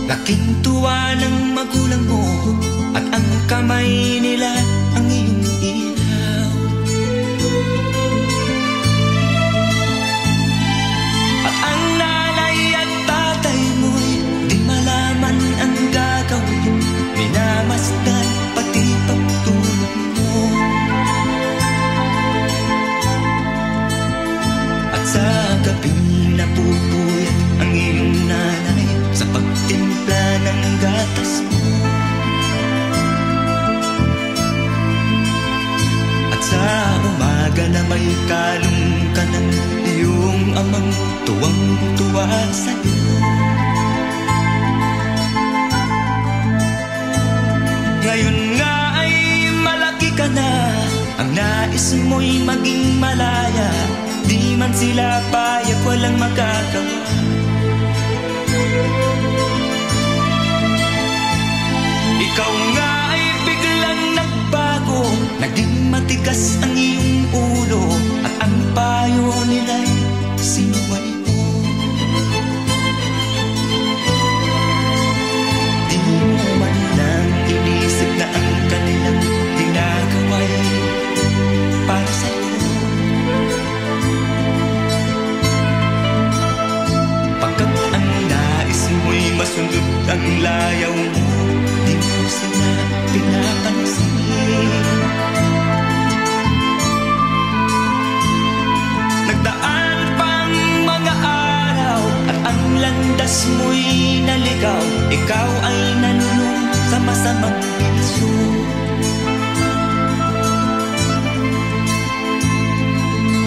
Laking tuwa ng magulang mo at ang kamay nila ang iyong ilaw. At ang nanay at tatay mo'y di malaman ang gagawin, minamasdan pati pagtulog mo. At sa gabing napupuyat ang iyong nanay sa pagtimpla ng gatas mo. At sa umaga na may kalong ka ng iyong amang tuwang-tuwa sa'yo. Ngayon nga ay malaki ka na, ang nais mo'y maging malaya. Di man sila payag, walang magagawa. Ikaw nga ay biglang nagbago, naging matigas ang iyong ulo, at ang payo nila'y sinuway mo. Di mo man lang inisip na ang kanilang ginagawa'y para sa'yo. Pagkat ang nais mo'y masundot ang layaw mo, di mo sila pinapansin. Nagdaan pang mga araw at ang landas mo'y naligaw. Ikaw ay nanulong sa masamang bisyo.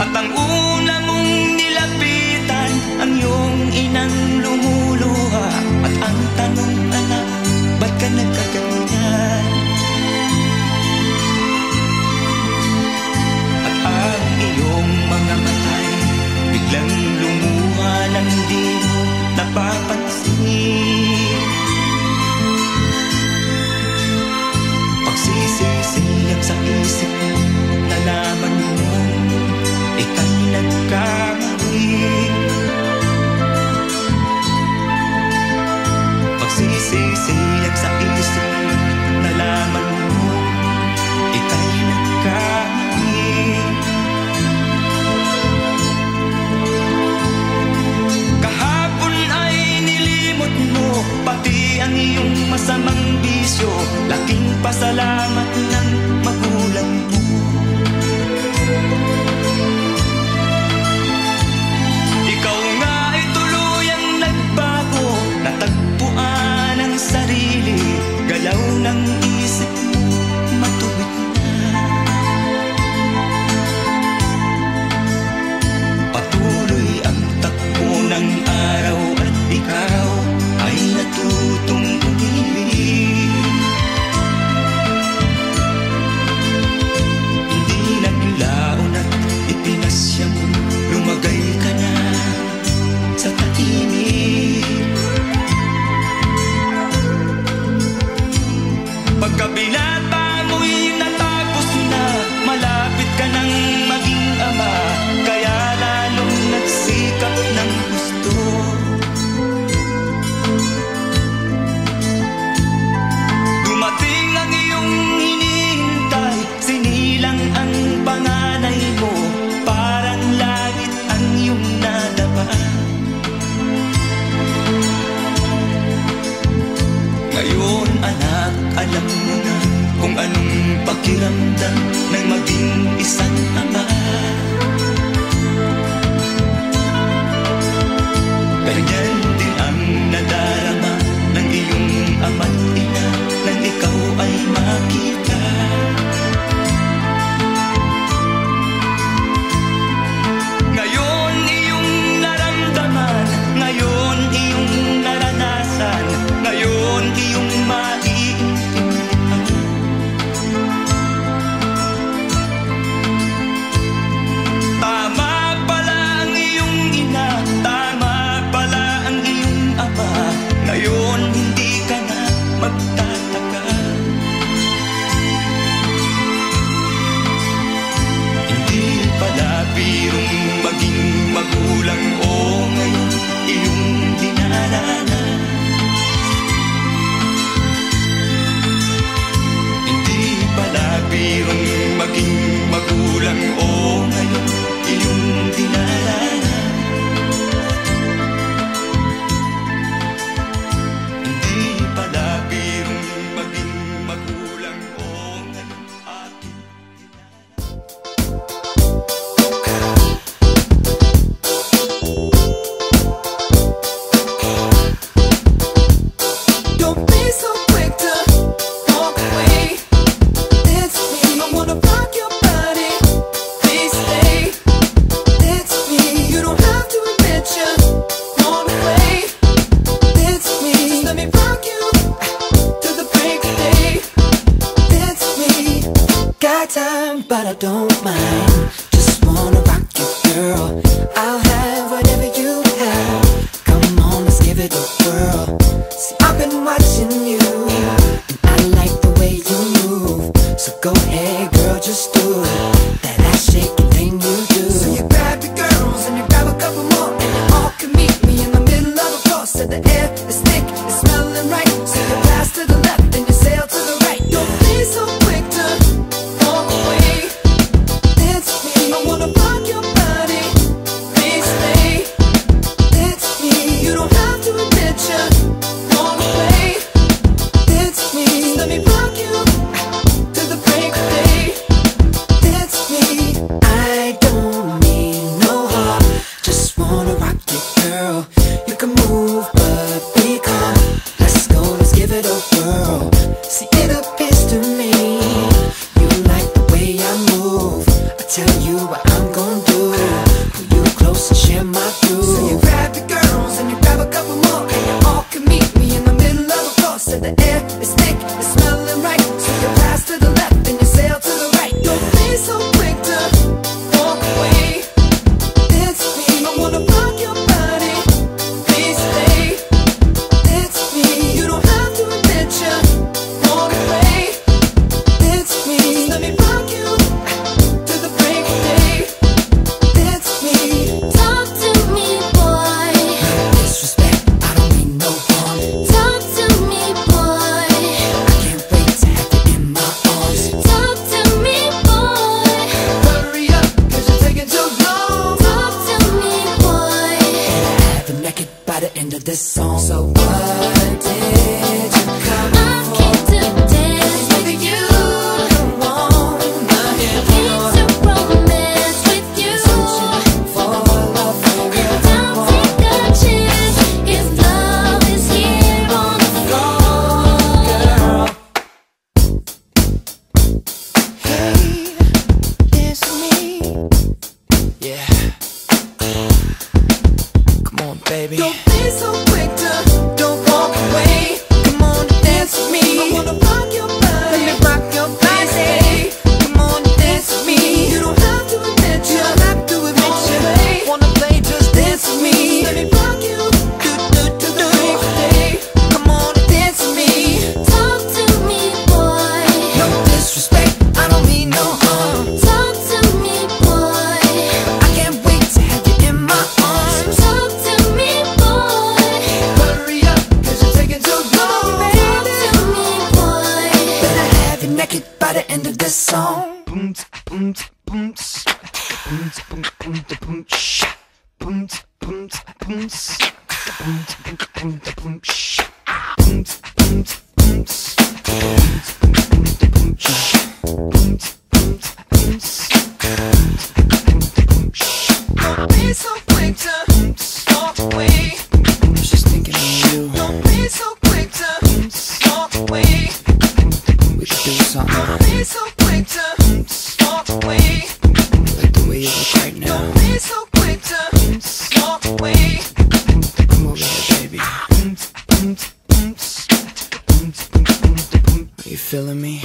At ang una mong nilapitan ang iyong inang lumuluha. At ang tanong, anak, ba't ka nagkaganyan? At ang iyong mga matay biglang lumuha nang di mo napapansin. Pagsisisiyang sa isip mo, nalaman mo ika'y nagkamali. Pagsisisiyang sa isip mo, nalaman mo ika'y nagkamali. Kahapon ay nilimot mo pati ang iyong masamang bisyo. Laking pasalamat ng magulang mo. Ikaw nga ay tuluyang nagbago, natagpuan ang sarili, galaw ng isip mo matuwid na. Patuloy ang takbo ng araw at ikaw ay natutong umibig. Hindi naglaon at ipinasya mo, lumagay ka na sa tahimik. Pagkabinata mo'y natapos na, malapit ka nang maging ama, kaya lalong nagsikap ng gusto. Dumating ang iyong hinihintay, sinilang ang panganay mo, parang langit ang iyong nadama. Ngayon anak, alam mo na kung anong pakiramdam ng maging isang ama. Ganyan din ang nadarama ng iyong ama't ina nang ikaw ay makita. Ngayon iyong naramdaman, ngayon iyong naranasan, ngayon iyong maiintindihan. time, but I don't mind. Just wanna rock you, girl. I'll have whatever you have. Come on, let's give it a whirl. See, I've been watching you, and I like the way you move. So go ahead, girl, just do that ass shaking thing you do. So you grab your girls and you grab a couple more, and you all can meet me in the middle of the floor. So the air is thick, it's smelling right. So you pass to the left and you sail to the right. Don't be so quick to walk away. Dance with me, I wanna rock your body. Please stay. Dance with me, you don't have to admit you wanna play. Dance with me, just let me rock you to the break of day. Dance with me, I don't need no heart. Just wanna rock you, girl. You can move, but be calm. Let's go, let's give it a whirl. See, it appears to me you like the way I move. I tell you what I'm gonna do. Pull you close and share my groove. So you grab your girls and you grab a couple more, and you all can meet me in the middle of the floor. So the air is thick, it's smelling right. So you pass to the left and you sail to the right. Don't be so quick to walk away. Dance with me, I wanna rock your body. Please stay. Dance with me, you don't have to admit you wanna play. Dance with me, just let me rock you to the break of day. Dance with me. Talk to me, boy. Disrespect, I don't mean no harm. Talk to me, boy. I can't wait to have you in my arms. Talk to me, boy. Hurry up, cause you're taking too long. Talk to me, boy. Have you naked by the end of this song. So what did you come I came to dance with you. wanna hear Came to romance with you. for love for real? Don't take a chance if love is here on the floor. Girl, hey, it's me. Yeah. Come on, baby. Don't be so quick to don't walk away. Come on, dance with me. I wanna rock your body. Let me rock your body. Come on, dance with me. You don't have to admit you. You don't have to admit you. Wanna play? Just dance with me. Let me rock you to the break of day. Come on, dance with me. Talk to me, boy. No disrespect, I don't mean no harm. Talk to me, boy. I can't wait to have you in my arms. Talk to me, boy. Hurry up, cause you're taking too long. Talk to me, boy. Better have you naked by the end of this song. Don't be so quick to walk away. I was just thinking of you. Don't be so quick to walk away. We should do something. Don't be so quick to walk away. Like the way you look right now. Don't be so quick to walk away. Come over here, baby. Are you feeling me?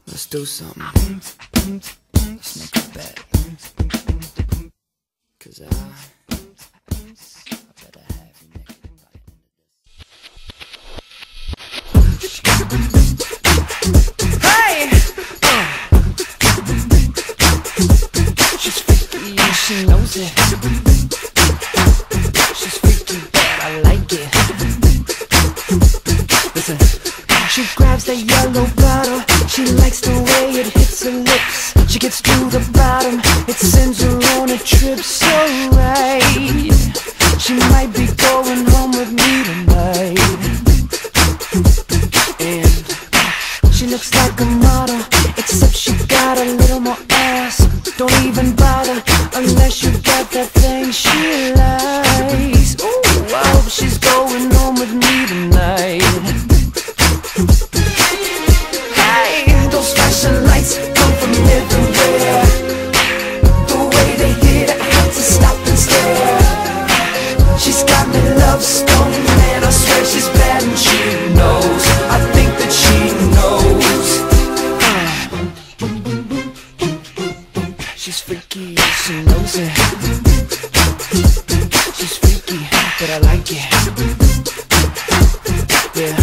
Let's do something. Let's make a bet. Cause I better have you naked by the end of this. Hey! She's freaky and she knows it. She's freaky bad, I like it. Listen. She grabs that yellow bottle. She likes the way it hits her lips. She gets to the bottom. It sends her on a trip so right. She might be going home with me tonight. And she looks like a model, except she got a little more ass. Don't even bother unless you got that thing she likes. Ooh, I hope she's going home with me tonight. Hey, those flashing lights come from everywhere. The way they hit, I had to stop and stare. She's got me love stoned, man, I swear she's bad and she knows. I think that she knows. but I like it. Yeah.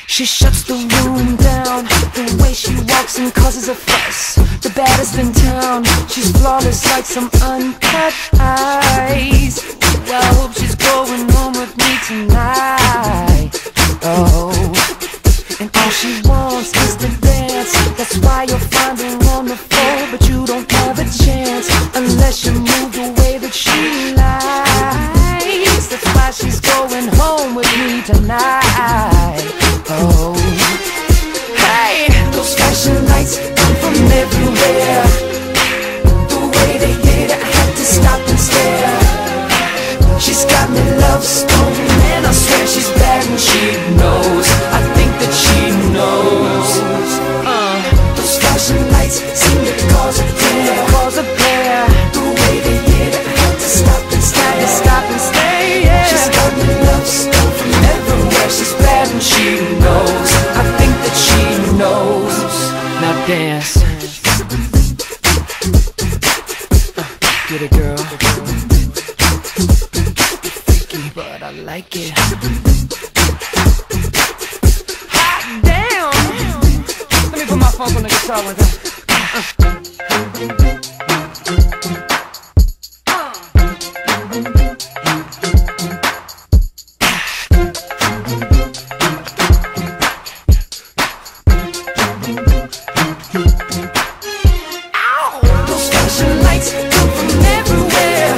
She shuts the room down. The way she walks and causes a fuss. The baddest in town. She's flawless like some uncut ice. Well, I hope she's going home with me tonight. Oh, and all she wants is to dance. That's why you'll find her on the floor, but you don't have a chance unless you move the way that she likes. That's why she's going home with me tonight. Oh, hey, those flashing lights come from everywhere. The way they hit it, I had to stop and stare. She's got me love stone, and I swear she's bad and she knows. I think that she knows. Those flashing lights seem to cause a glare. The way they hit it, I had to stop and stare. Yeah. She's got me love stone from everywhere. She's bad and she knows. I think that she knows. Now dance. Get it, girl. Freaky, but I like it. Hot damn! Let me put my funk on the guitar one time. Come from everywhere,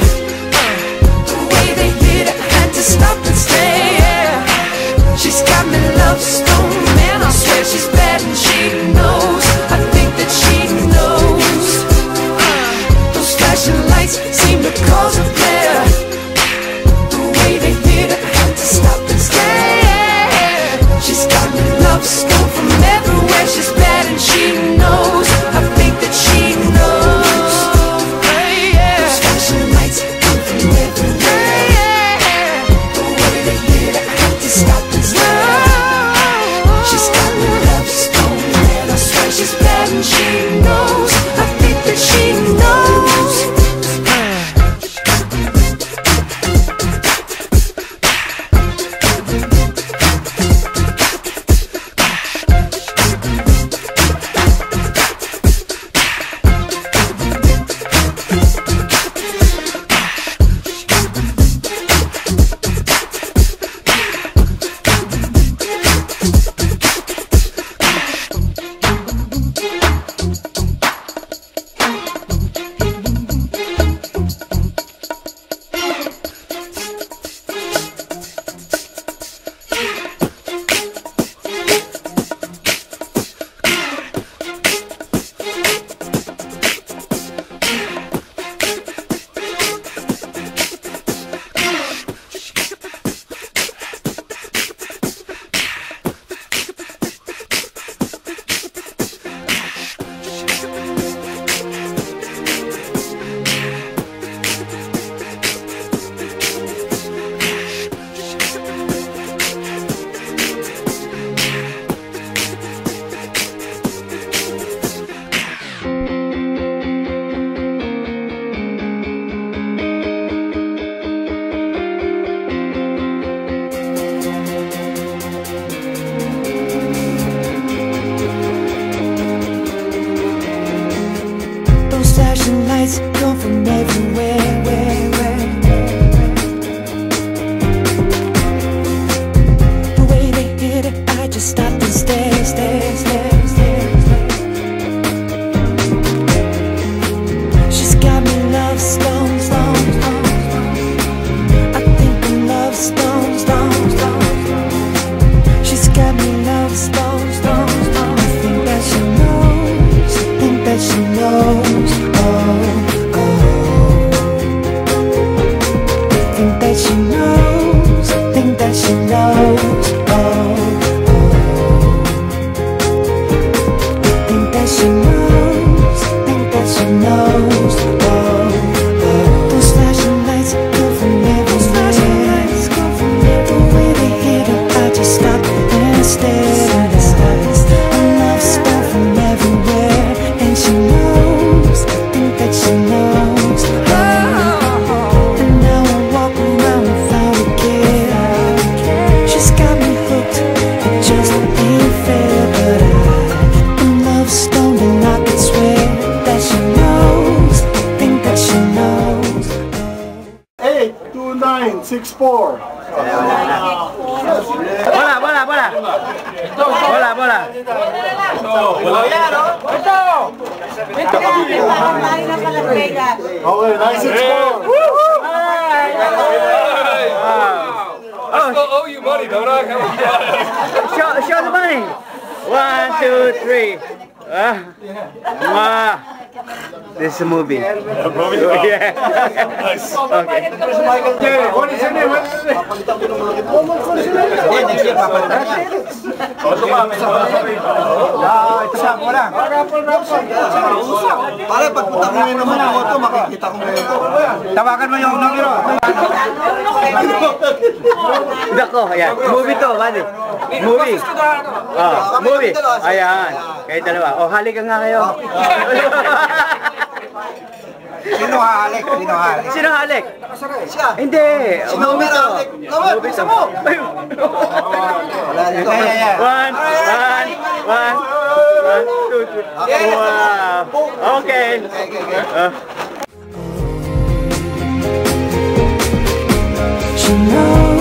the way they hit it, I just stopped and stared. She's got me love stones. I think I'm love stones. She's got me love stones. I think that she knows. I think that she knows. She knows, think that she knows, think that she knows, think that she knows, those flashing lights come from everywhere, the way they hit it, I just stopped and stared. A love stone from everywhere, and she knows, I think that she knows. 9, 6'4". Bola, bola, bola. Bola, bola. Okay, 9, 6'4". I still owe you money, don't I? Show the money. 1, 2, 3. This is a movie. A movie? Yeah. Nice. Okay. What is your name? Ito sa ako lang. Pare, pagpunta ko ngayon naman ng auto, makikita ko ngayon. Tawakan mo yung numero. Dako, ayan. Movie to, bali. Movie. Movie. Ayan. Kayo dalawa. O, halikan nga kayo. Sino halik? Sino halik? Sino halik? Siya. Hindi. Sino Movie to. halik? Movie to. Wala dito. One, 2, 3. Wow. Okay. She knows,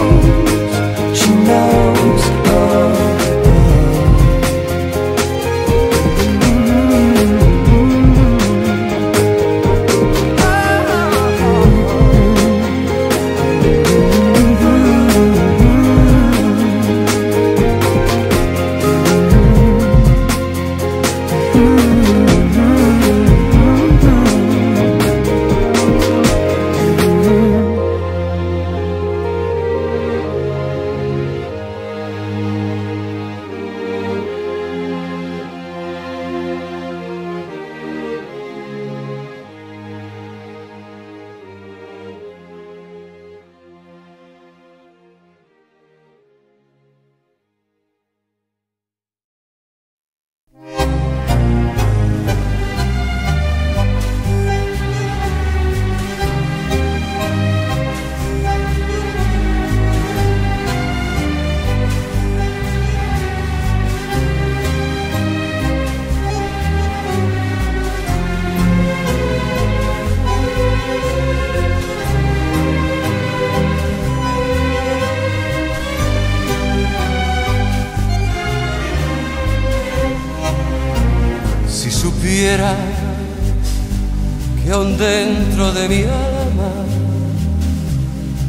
que aún dentro de mi alma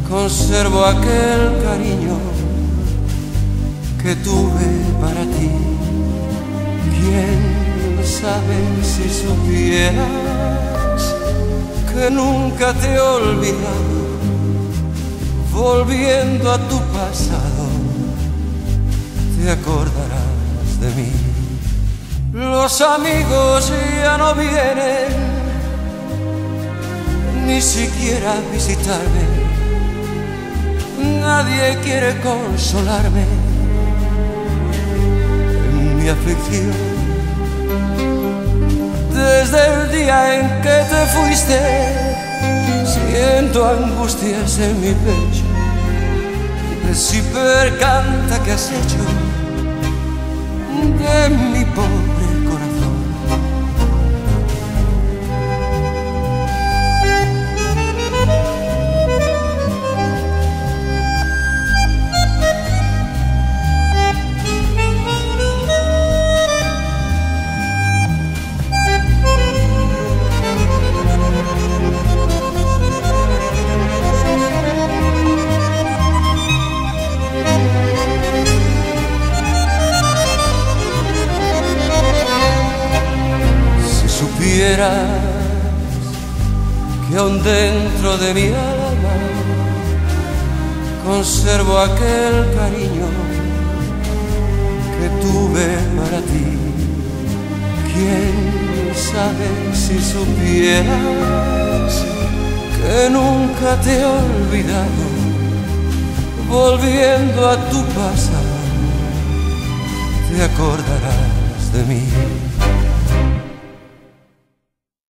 conservo aquel cariño que tuve para ti. ¿Quién sabe si supieras que nunca te he olvidado? Volviendo a tu pasado, te acordarás de mí. Los amigos ya no vienen ni siquiera a visitarme. Nadie quiere consolarme en mi aflicción. Desde el día en que te fuiste, siento angustias en mi pecho. Si percanta que has hecho de mi pobre corazón. Que aún dentro de mi alma conservo aquel cariño que tuve para ti. ¿Quién sabe si supieras que nunca te he olvidado? Volviendo a tu pasado, te acordarás de mí.